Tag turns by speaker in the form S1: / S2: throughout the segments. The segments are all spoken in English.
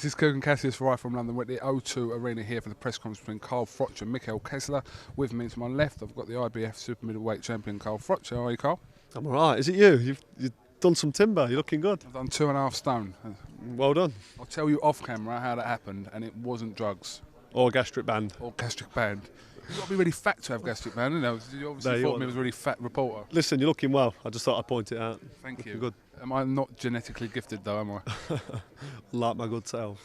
S1: This is KESSLER for iFILM London. We're at the O2 Arena here for the press conference between FROCH and KESSLER. With me to my left, I've got the IBF super middleweight champion FROCH. How are you, Carl?
S2: I'm all right. Is it you? You've done some timber. You're looking good.
S1: I've done 2.5 stone.
S2: Well done.
S1: I'll tell you off camera how that happened, and it wasn't drugs.
S2: Or gastric band.
S1: Or gastric band. You've got to be really fat to have gastric band, you know. You obviously thought me was a really fat reporter.
S2: Listen, you're looking well. I just thought I'd point it out.
S1: Thank you.
S2: Good.
S1: Am I not genetically gifted though, am I?
S2: Like my good self.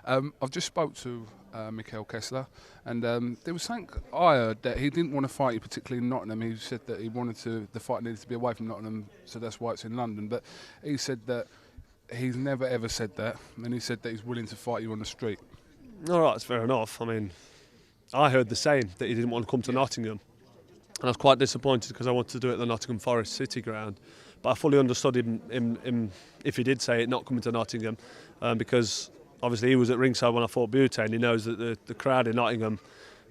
S1: I've just spoke to KESSLER, and there was something I heard that he didn't want to fight you, particularly in Nottingham. He said that he wanted the fight needed to be away from Nottingham, so that's why it's in London. But he said that he's never ever said that, and he said that he's willing to fight you on the street.
S2: All right, that's fair enough. I mean, I heard the same, that he didn't want to come to Nottingham. And I was quite disappointed because I wanted to do it at the Nottingham Forest City ground. But I fully understood him if he did say it, not coming to Nottingham, because obviously he was at ringside when I fought Butte, and he knows that the crowd in Nottingham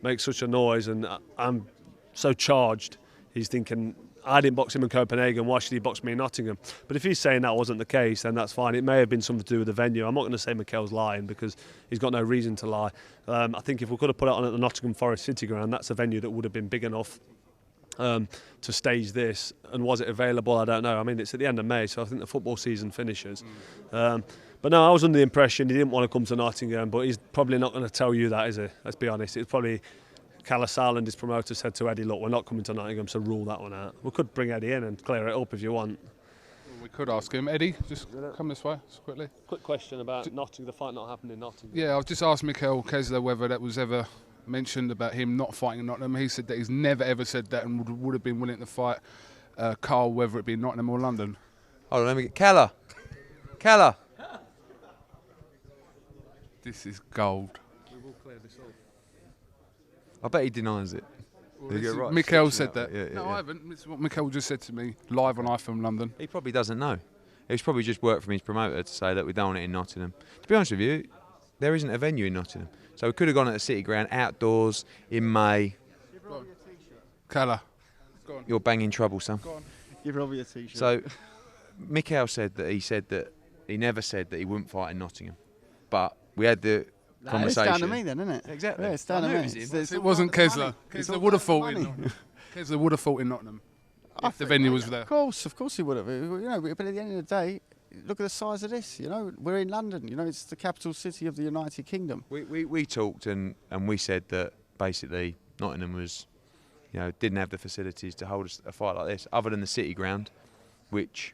S2: makes such a noise, and I'm so charged. He's thinking, I didn't box him in Copenhagen, why should he box me in Nottingham? But if he's saying that wasn't the case, then that's fine. It may have been something to do with the venue. I'm not going to say Mikel's lying, because he's got no reason to lie. I think if we could have put it on at the Nottingham Forest City ground, that's a venue that would have been big enough to stage this. And was it available? I don't know. I mean, it's at the end of May, so I think the football season finishes. But no, I was under the impression he didn't want to come to Nottingham, but he's probably not going to tell you that, is he? Let's be honest. It's probably KESSLER and his promoter said to Eddie, look, we're not coming to Nottingham, so rule that one out. We could bring Eddie in and clear it up if you want.
S1: Well, we could ask him. Eddie, just come this way, just quickly.
S2: Quick question about Nottingham, the fight not happening in Nottingham.
S1: Yeah, I've just asked KESSLER whether that was ever mentioned about him not fighting in Nottingham. He said that he's never ever said that and would have been willing to fight Carl, whether it be Nottingham or London.
S3: Hold on, let me get KESSLER.
S1: This is gold.
S2: We will clear this up.
S3: I bet he denies it.
S1: Well, Mikel said that.
S3: Yeah,
S1: no, I haven't. This is what Mikel just said to me live on iFILM London.
S3: He probably doesn't know. It's probably just worked from his promoter to say that we don't want it in Nottingham. To be honest with you, there isn't a venue in Nottingham. So we could have gone at the City Ground, outdoors, in May.
S1: KESSLER, go on.
S3: You're banging trouble, son.
S1: Go on.
S4: Give Robbie a t-shirt.
S3: So, Mikel said that he never said that he wouldn't fight in Nottingham. But we had the conversation.
S4: It's down to me then, isn't it?
S3: Exactly.
S4: Yeah, it's down to me.
S1: It wasn't KESSLER. KESSLER would have fought in Nottingham. KESSLER would have fought in Nottingham if the venue was there.
S4: Of course he would have. You know, but at the end of the day, look at the size of this. You know, we're in London. You know, it's the capital city of the United Kingdom.
S3: We talked and we said that basically Nottingham was, you know, didn't have the facilities to hold a fight like this, other than the City Ground, which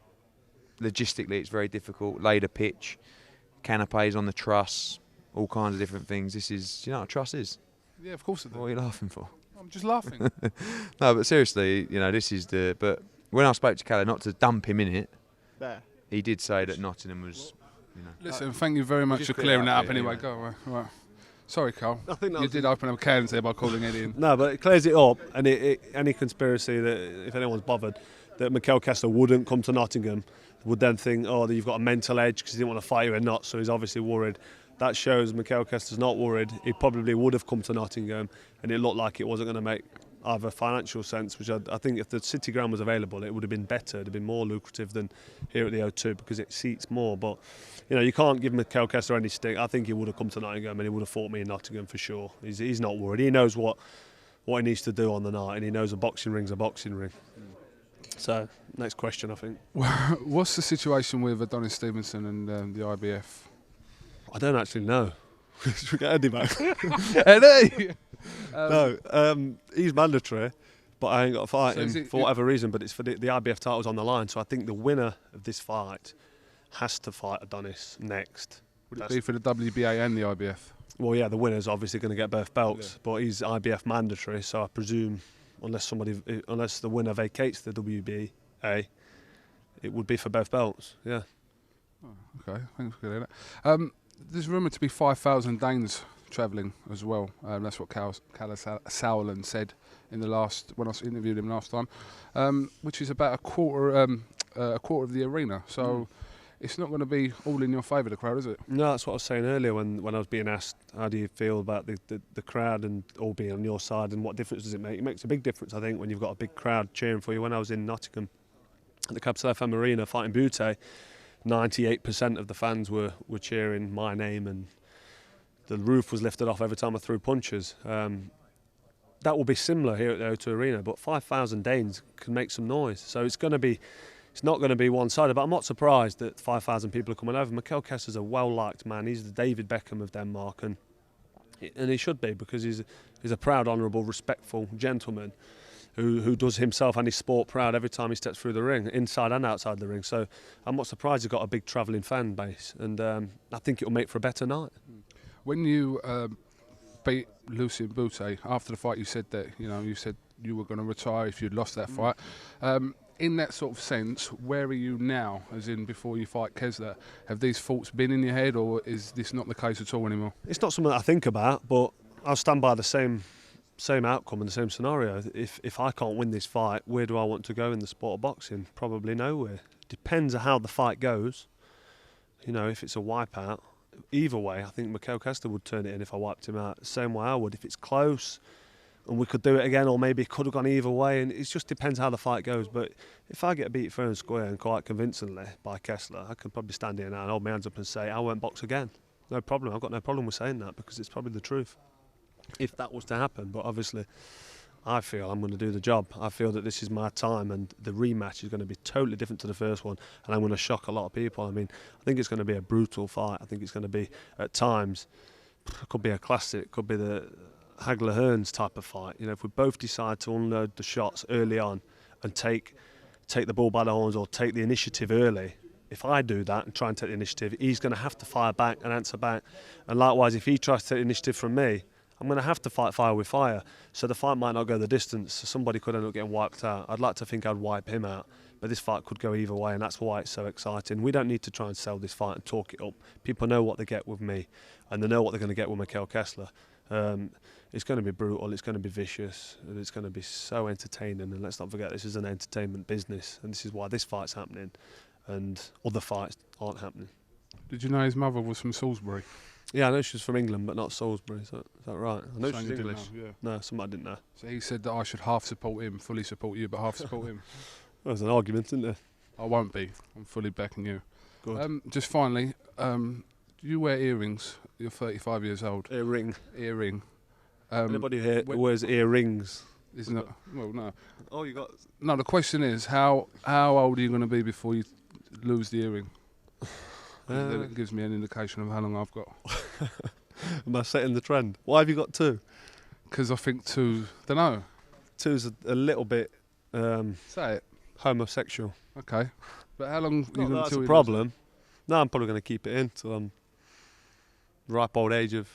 S3: logistically it's very difficult. Laid a pitch, canapes on the truss, all kinds of different things. This is, you know what a truss is?
S1: Yeah, of course it did.
S3: What are you laughing for?
S1: I'm just laughing.
S3: No, but seriously, you know, this is the. But when I spoke to KESSLER, not to dump him in it,
S4: There.
S3: he did say that Nottingham was, you know.
S1: Listen, thank you very much
S3: just
S1: for
S3: clear
S1: clearing
S3: it
S1: that
S3: up,
S1: up
S3: yeah,
S1: anyway.
S3: anyway.
S1: Go away. Right. Sorry, Carl.
S2: I think that
S1: You
S2: was
S1: did open up cans there by calling Eddie in.
S2: No, but it clears it up, and any conspiracy that, if anyone's bothered, that KESSLER wouldn't come to Nottingham, would then think, oh, that you've got a mental edge because he didn't want to fight you and not, so he's obviously worried. That shows KESSLER's not worried. He probably would have come to Nottingham, and it looked like it wasn't going to make either financial sense, which I think if the City Ground was available, it would have been better. It would have been more lucrative than here at the O2 because it seats more. But, you know, you can't give KESSLER any stick. I think he would have come to Nottingham and he would have fought me in Nottingham for sure. He's not worried. He knows what he needs to do on the night, and he knows a boxing ring's a boxing ring. So, next question, I think.
S1: What's the situation with Adonis Stevenson and the IBF?
S2: I don't actually know. Should we get Eddie back?
S1: Eddie!
S2: No, he's mandatory, but I ain't got to fight
S1: So is
S2: him
S1: it-
S2: for whatever reason. But it's for the IBF title's on the line, so I think the winner of this fight has to fight Adonis next.
S1: Would it be for the WBA and the IBF?
S2: Well, yeah, the winner's obviously going to get both belts, but he's IBF mandatory, so I presume unless the winner vacates the WBA, it would be for both belts. Yeah.
S1: Okay, thanks for that. There's rumoured to be 5,000 Danes travelling as well. That's what KESSLER said in the when I interviewed him last time, which is about a quarter of the arena. So it's not going to be all in your favour, the crowd, is it?
S2: No, that's what I was saying earlier when I was being asked, how do you feel about the crowd and all being on your side, and what difference does it make? It makes a big difference, I think, when you've got a big crowd cheering for you. When I was in Nottingham at the KESSLER FM Arena fighting Butte, 98% of the fans were cheering my name, and the roof was lifted off every time I threw punches. That will be similar here at the O2 Arena, but 5,000 Danes can make some noise. So it's not going to be one-sided, but I'm not surprised that 5,000 people are coming over. Mikkel Kessler's a well-liked man. He's the David Beckham of Denmark, and he should be, because he's a proud, honourable, respectful gentleman who does himself and his sport proud every time he steps through the ring, inside and outside the ring. So I'm not surprised he's got a big travelling fan base, and I think it'll make for a better night.
S1: When you beat Lucien Boutte after the fight, you said that you said you were going to retire if you'd lost that fight. In that sort of sense, where are you now, as in before you fight KESSLER? Have these thoughts been in your head, or is this not the case at all anymore?
S2: It's not something that I think about, but I'll stand by the same outcome and the same scenario. If I can't win this fight, where do I want to go in the sport of boxing? Probably nowhere. Depends on how the fight goes. If it's a wipeout, either way, I think Mikkel Kessler would turn it in if I wiped him out. The same way I would. If it's close and we could do it again, or maybe it could have gone either way, and it just depends how the fight goes. But if I get beat fair and square and quite convincingly by Kessler, I could probably stand here now and hold my hands up and say I won't box again. No problem. I've got no problem with saying that, because it's probably the truth. If that was to happen, but obviously I feel I'm going to do the job. I feel that this is my time, and the rematch is going to be totally different to the first one, and I'm going to shock a lot of people. I think it's going to be a brutal fight. I think it's going to be, at times, it could be a classic, it could be the Hagler-Hearns type of fight. If we both decide to unload the shots early on and take the bull by the horns, or take the initiative early. If I do that and try and take the initiative, he's going to have to fire back and answer back. And likewise, if he tries to take the initiative from me, I'm going to have to fight fire with fire. So the fight might not go the distance. So somebody could end up getting wiped out. I'd like to think I'd wipe him out, but this fight could go either way, and that's why it's so exciting. We don't need to try and sell this fight and talk it up. People know what they get with me, and they know what they're going to get with Mikkel Kessler. It's going to be brutal, it's going to be vicious, and it's going to be so entertaining. And let's not forget, this is an entertainment business, and this is why this fight's happening, and other fights aren't happening.
S1: Did you know his mother was from Salisbury?
S2: Yeah, I know she's from England, but not Salisbury. Is that right? I know
S1: Something
S2: she's
S1: you didn't
S2: English.
S1: know, yeah.
S2: No, something I didn't know.
S1: So he said that I should half support him, fully support you, but half support him.
S2: There was an argument, isn't there?
S1: I won't be. I'm fully backing you.
S2: Good.
S1: Just finally, do you wear earrings? You're 35 years old.
S2: Earring.
S1: Earring.
S2: Anybody here who wears earrings?
S1: Isn't it? Well, no.
S2: Oh, you got.
S1: No, the question is, how old are you going to be before you lose the earring? Then it gives me an indication of how long I've got.
S2: Am I setting the trend? Why have you got two?
S1: Because I think two, don't know.
S2: Two's a little bit
S1: Say it.
S2: homosexual.
S1: Okay. But how long are you
S2: Not
S1: going
S2: that
S1: to
S2: that's a problem. No, I'm probably going to keep it in till I'm ripe old age of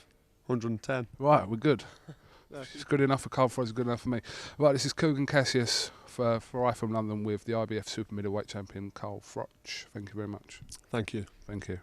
S2: 110.
S1: Right, we're good. It's good enough for Carl Froch, it's good enough for me. Right, this is Kugan Cassius for iFILM London with the IBF Super Middleweight Champion Carl Froch. Thank you very much.
S2: Thank you.
S1: Thank you.